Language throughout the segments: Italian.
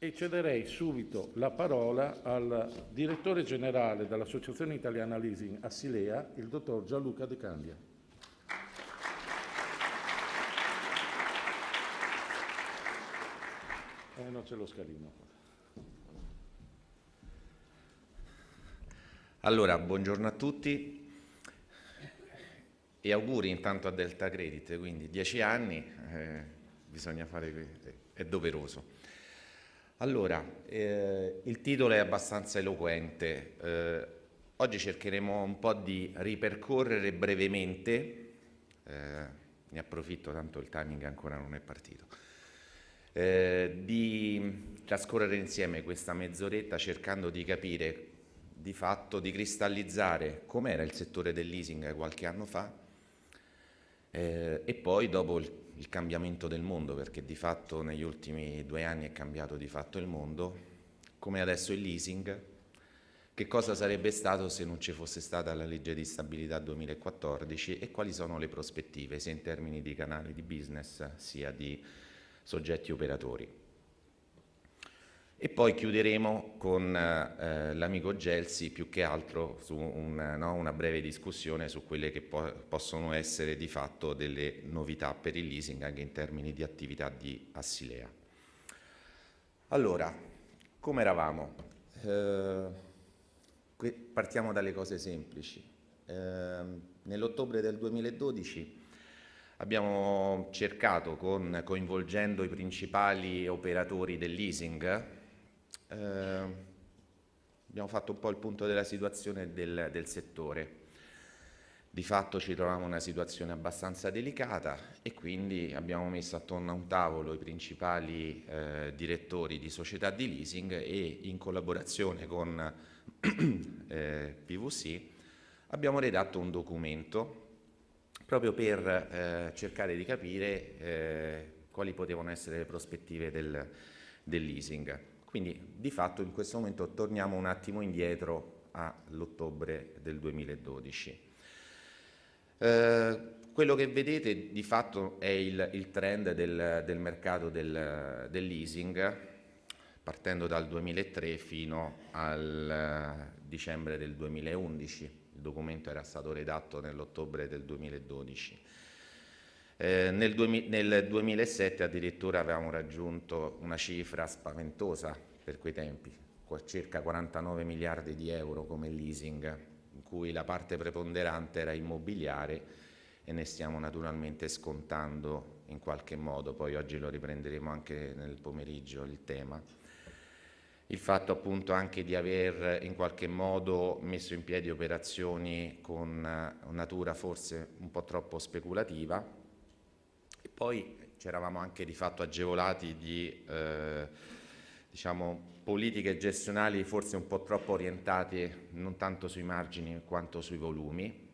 E cederei subito la parola al direttore generale dell'Associazione Italiana Leasing Assilea, il dottor Gianluca De Candia. Non c'è lo scalino. Allora, buongiorno a tutti e auguri intanto a Delta Credit, quindi 10 anni, bisogna fare, è doveroso. Allora, il titolo è abbastanza eloquente, oggi cercheremo un po' di ripercorrere brevemente, ne approfitto tanto il timing ancora non è partito, di trascorrere insieme questa mezz'oretta cercando di capire di fatto, di cristallizzare com'era il settore del leasing qualche anno fa e poi dopo il cambiamento del mondo, perché di fatto negli ultimi 2 anni è cambiato di fatto il mondo, come adesso il leasing, che cosa sarebbe stato se non ci fosse stata la legge di stabilità 2014 e quali sono le prospettive sia in termini di canali di business sia di soggetti operatori. E poi chiuderemo con l'amico Gelsi più che altro su una breve discussione su quelle che possono essere di fatto delle novità per il leasing anche in termini di attività di Assilea. Allora, come eravamo? Partiamo dalle cose semplici. Nell'ottobre del 2012 abbiamo cercato, coinvolgendo i principali operatori del leasing, abbiamo fatto un po' il punto della situazione del settore. Di fatto ci troviamo in una situazione abbastanza delicata e quindi abbiamo messo attorno a un tavolo i principali direttori di società di leasing e in collaborazione con PwC abbiamo redatto un documento proprio per cercare di capire quali potevano essere le prospettive del leasing. Quindi di fatto in questo momento torniamo un attimo indietro all'ottobre del 2012. Quello che vedete di fatto è il trend del mercato del leasing partendo dal 2003 fino al dicembre del 2011. Il documento era stato redatto nell'ottobre del 2012. Nel 2007 addirittura avevamo raggiunto una cifra spaventosa per quei tempi, circa 49 miliardi di euro come leasing, in cui la parte preponderante era immobiliare e ne stiamo naturalmente scontando in qualche modo, poi oggi lo riprenderemo anche nel pomeriggio il tema. Il fatto appunto anche di aver in qualche modo messo in piedi operazioni con natura forse un po' troppo speculativa e poi ci eravamo anche di fatto agevolati di diciamo, politiche gestionali forse un po' troppo orientate non tanto sui margini quanto sui volumi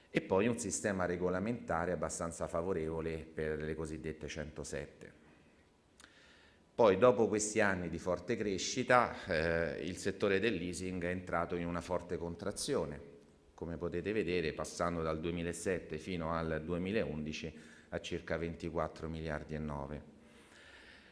e poi un sistema regolamentare abbastanza favorevole per le cosiddette 107. Poi dopo questi anni di forte crescita il settore del leasing è entrato in una forte contrazione, come potete vedere passando dal 2007 fino al 2011 a circa 24 miliardi e 9.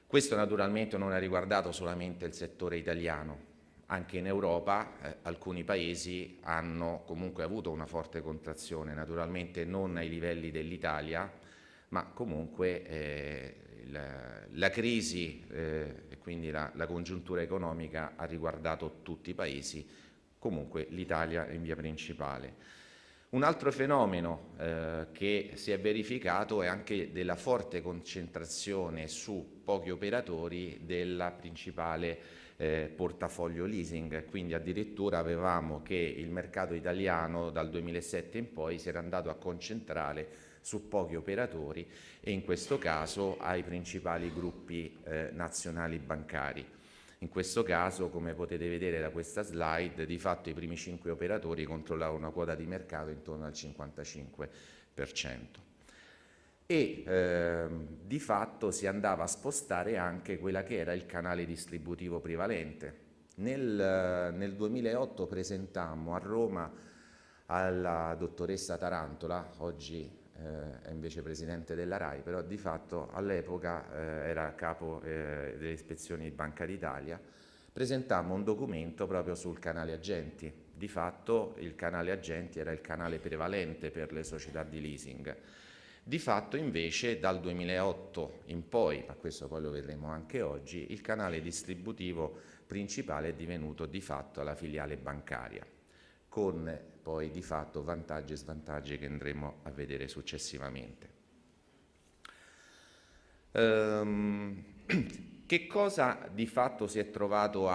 Questo naturalmente non ha riguardato solamente il settore italiano, anche in Europa alcuni paesi hanno comunque avuto una forte contrazione, naturalmente non ai livelli dell'Italia, ma comunque la crisi e quindi la congiuntura economica ha riguardato tutti i paesi, comunque l'Italia in via principale. Un altro fenomeno che si è verificato è anche della forte concentrazione su pochi operatori della principale portafoglio leasing, quindi addirittura avevamo che il mercato italiano dal 2007 in poi si era andato a concentrare su pochi operatori e in questo caso ai principali gruppi nazionali bancari. In questo caso, come potete vedere da questa slide, di fatto i primi 5 operatori controllavano una quota di mercato intorno al 55%. E di fatto si andava a spostare anche quella che era il canale distributivo prevalente. Nel 2008 presentammo a Roma alla dottoressa Tarantola, oggi è invece presidente della RAI, però di fatto all'epoca era capo delle ispezioni di Banca d'Italia, presentammo un documento proprio sul canale agenti. Di fatto il canale agenti era il canale prevalente per le società di leasing. Di fatto invece dal 2008 in poi, ma questo poi lo vedremo anche oggi, il canale distributivo principale è divenuto di fatto la filiale bancaria, con poi di fatto vantaggi e svantaggi che andremo a vedere successivamente. Che cosa di fatto si è trovato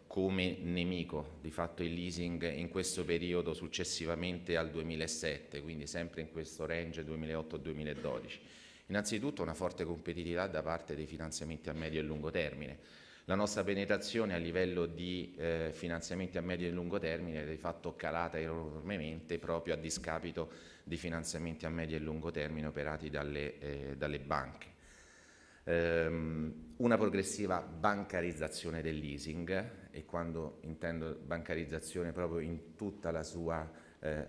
come nemico di fatto il leasing in questo periodo successivamente al 2007, quindi sempre in questo range 2008-2012? Innanzitutto una forte competitività da parte dei finanziamenti a medio e lungo termine. La nostra penetrazione a livello di finanziamenti a medio e lungo termine è di fatto calata enormemente proprio a discapito di finanziamenti a medio e lungo termine operati dalle banche. Una progressiva bancarizzazione del leasing, e quando intendo bancarizzazione proprio in tutta la sua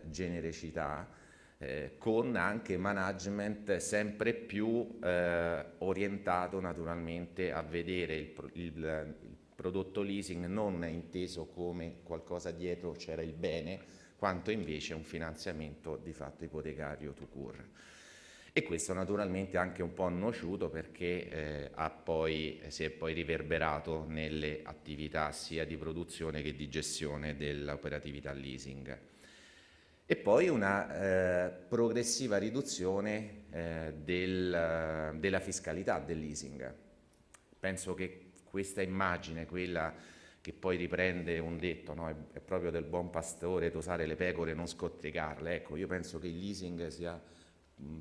genericità, con anche management sempre più orientato naturalmente a vedere il prodotto leasing non inteso come qualcosa dietro c'era il bene, quanto invece un finanziamento di fatto ipotecario tout court. E questo naturalmente anche un po' nociuto perché si è poi riverberato nelle attività sia di produzione che di gestione dell'operatività leasing. E poi una progressiva riduzione della fiscalità del leasing. Penso che questa immagine, quella che poi riprende un detto, no? È proprio del buon pastore tosare le pecore, non scorticarle. Ecco, io penso che il leasing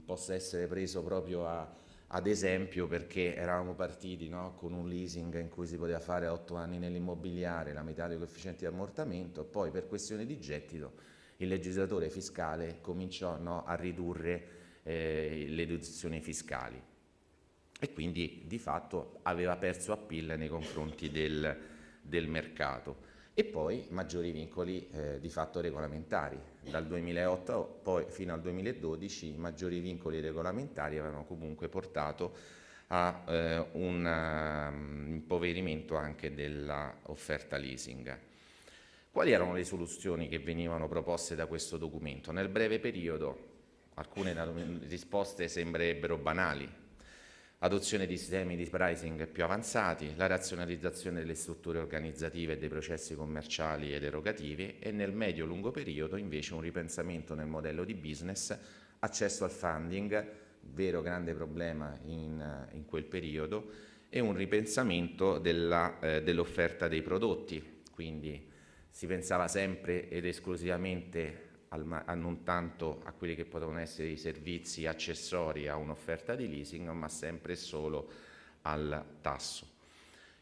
possa essere preso proprio ad esempio, perché eravamo partiti, no, con un leasing in cui si poteva fare 8 anni nell'immobiliare, la metà dei coefficienti di ammortamento, poi per questione di gettito il legislatore fiscale cominciò, no, a ridurre le deduzioni fiscali e quindi di fatto aveva perso appeal nei confronti del mercato. E poi maggiori vincoli di fatto regolamentari. Dal 2008 poi fino al 2012 i maggiori vincoli regolamentari avevano comunque portato a un impoverimento anche dell'offerta leasing. Quali erano le soluzioni che venivano proposte da questo documento? Nel breve periodo alcune risposte sembrerebbero banali. Adozione di sistemi di pricing più avanzati, la razionalizzazione delle strutture organizzative e dei processi commerciali ed erogativi e nel medio-lungo periodo invece un ripensamento nel modello di business, accesso al funding, vero grande problema in quel periodo, e un ripensamento dell'offerta dei prodotti, quindi si pensava sempre ed esclusivamente a non tanto a quelli che potevano essere i servizi accessori a un'offerta di leasing, ma sempre e solo al tasso.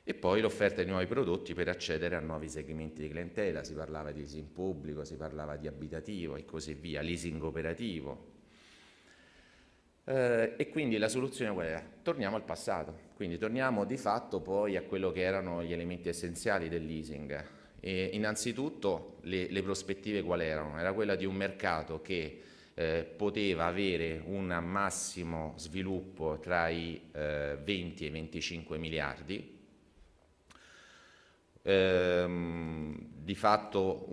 E poi l'offerta di nuovi prodotti per accedere a nuovi segmenti di clientela, si parlava di leasing pubblico, si parlava di abitativo e così via, leasing operativo. E quindi la soluzione qual era? Torniamo al passato, quindi torniamo di fatto poi a quello che erano gli elementi essenziali del leasing. E innanzitutto le prospettive qual erano? Era quella di un mercato che poteva avere un massimo sviluppo tra i 20 e i 25 miliardi, di fatto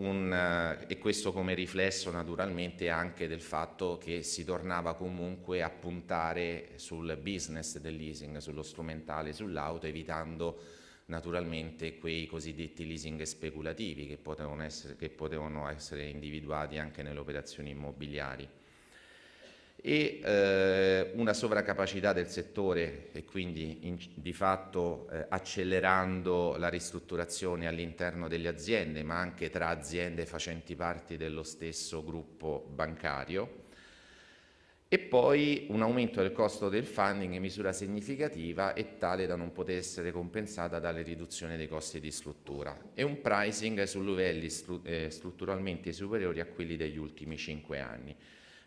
e questo come riflesso naturalmente anche del fatto che si tornava comunque a puntare sul business del leasing, sullo strumentale, sull'auto, evitando naturalmente quei cosiddetti leasing speculativi che potevano essere individuati anche nelle operazioni immobiliari. E una sovracapacità del settore e quindi di fatto accelerando la ristrutturazione all'interno delle aziende, ma anche tra aziende facenti parte dello stesso gruppo bancario. E poi un aumento del costo del funding in misura significativa e tale da non poter essere compensata dalle riduzioni dei costi di struttura e un pricing su livelli strutturalmente superiori a quelli degli ultimi 5 anni.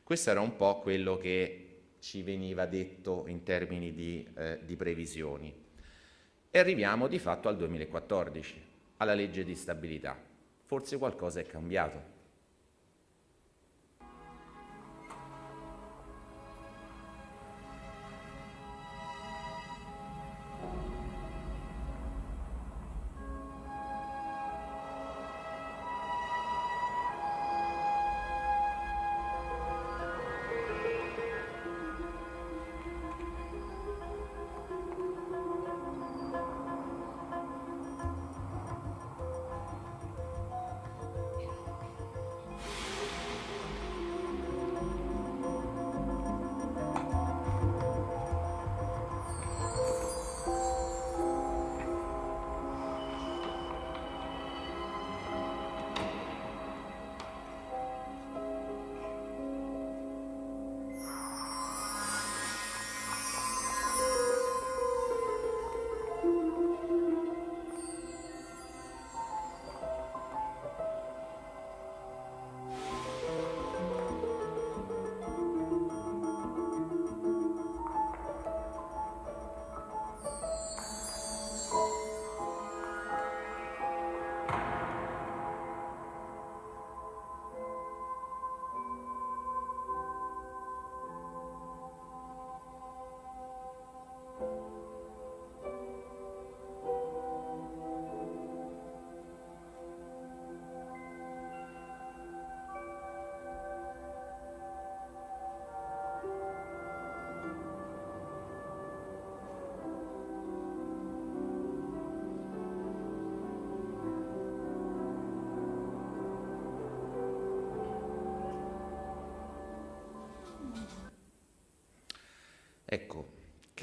Questo era un po' quello che ci veniva detto in termini di previsioni. E arriviamo di fatto al 2014, alla legge di stabilità. Forse qualcosa è cambiato.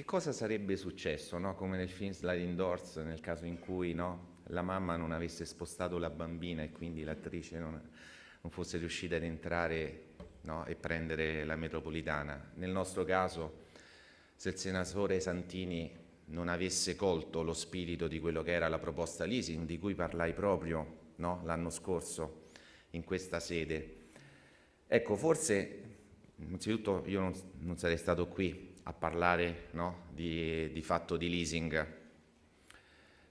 cosa sarebbe successo, no? Come nel film Sliding Doors, nel caso in cui, no, la mamma non avesse spostato la bambina e quindi l'attrice non fosse riuscita ad entrare, no, e prendere la metropolitana. Nel nostro caso, se il senatore Santini non avesse colto lo spirito di quello che era la proposta leasing, di cui parlai proprio, no, l'anno scorso in questa sede, ecco, forse innanzitutto io non sarei stato qui a parlare, no, di fatto di leasing,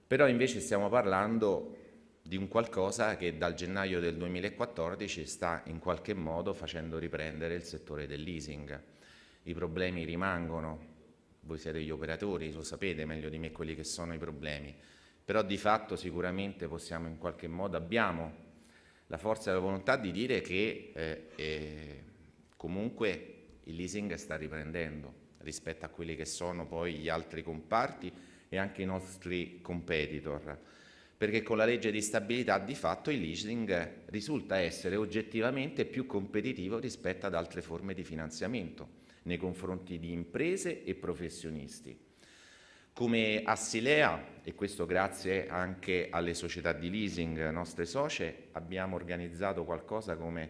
però invece stiamo parlando di un qualcosa che dal gennaio del 2014 sta in qualche modo facendo riprendere il settore del leasing. I problemi rimangono, voi siete gli operatori, lo sapete meglio di me quelli che sono i problemi, però di fatto sicuramente possiamo in qualche modo, abbiamo la forza e la volontà di dire che comunque il leasing sta riprendendo rispetto a quelli che sono poi gli altri comparti e anche i nostri competitor, perché con la legge di stabilità di fatto il leasing risulta essere oggettivamente più competitivo rispetto ad altre forme di finanziamento nei confronti di imprese e professionisti. Come Assilea, e questo grazie anche alle società di leasing nostre socie, abbiamo organizzato qualcosa come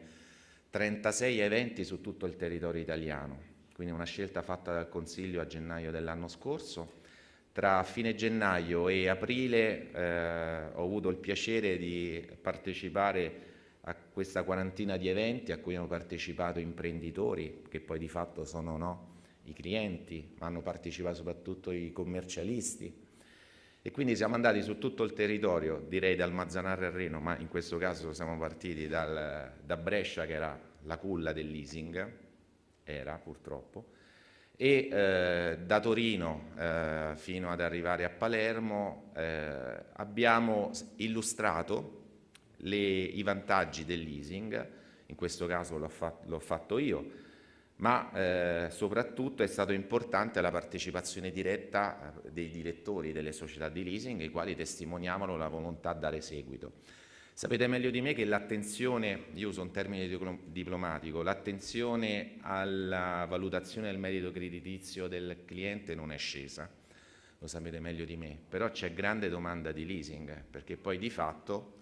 36 eventi su tutto il territorio italiano, quindi una scelta fatta dal Consiglio a gennaio dell'anno scorso. Tra fine gennaio e aprile ho avuto il piacere di partecipare a questa quarantina di eventi a cui hanno partecipato imprenditori, che poi di fatto sono, no, i clienti, ma hanno partecipato soprattutto i commercialisti. E quindi siamo andati su tutto il territorio, direi dal Mazzanarre al Reno, ma in questo caso siamo partiti da Brescia, che era la culla del leasing, era purtroppo, e da Torino fino ad arrivare a Palermo abbiamo illustrato i vantaggi del leasing, in questo caso l'ho fatto io, ma soprattutto è stato importante la partecipazione diretta dei direttori delle società di leasing, i quali testimoniavano la volontà a dare seguito. Sapete meglio di me che l'attenzione, io uso un termine diplomatico, l'attenzione alla valutazione del merito creditizio del cliente non è scesa, lo sapete meglio di me, però c'è grande domanda di leasing, perché poi di fatto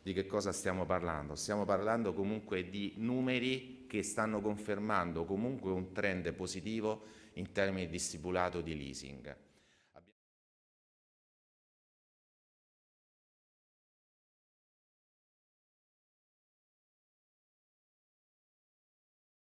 di che cosa stiamo parlando? Stiamo parlando comunque di numeri che stanno confermando comunque un trend positivo in termini di stipulato di leasing.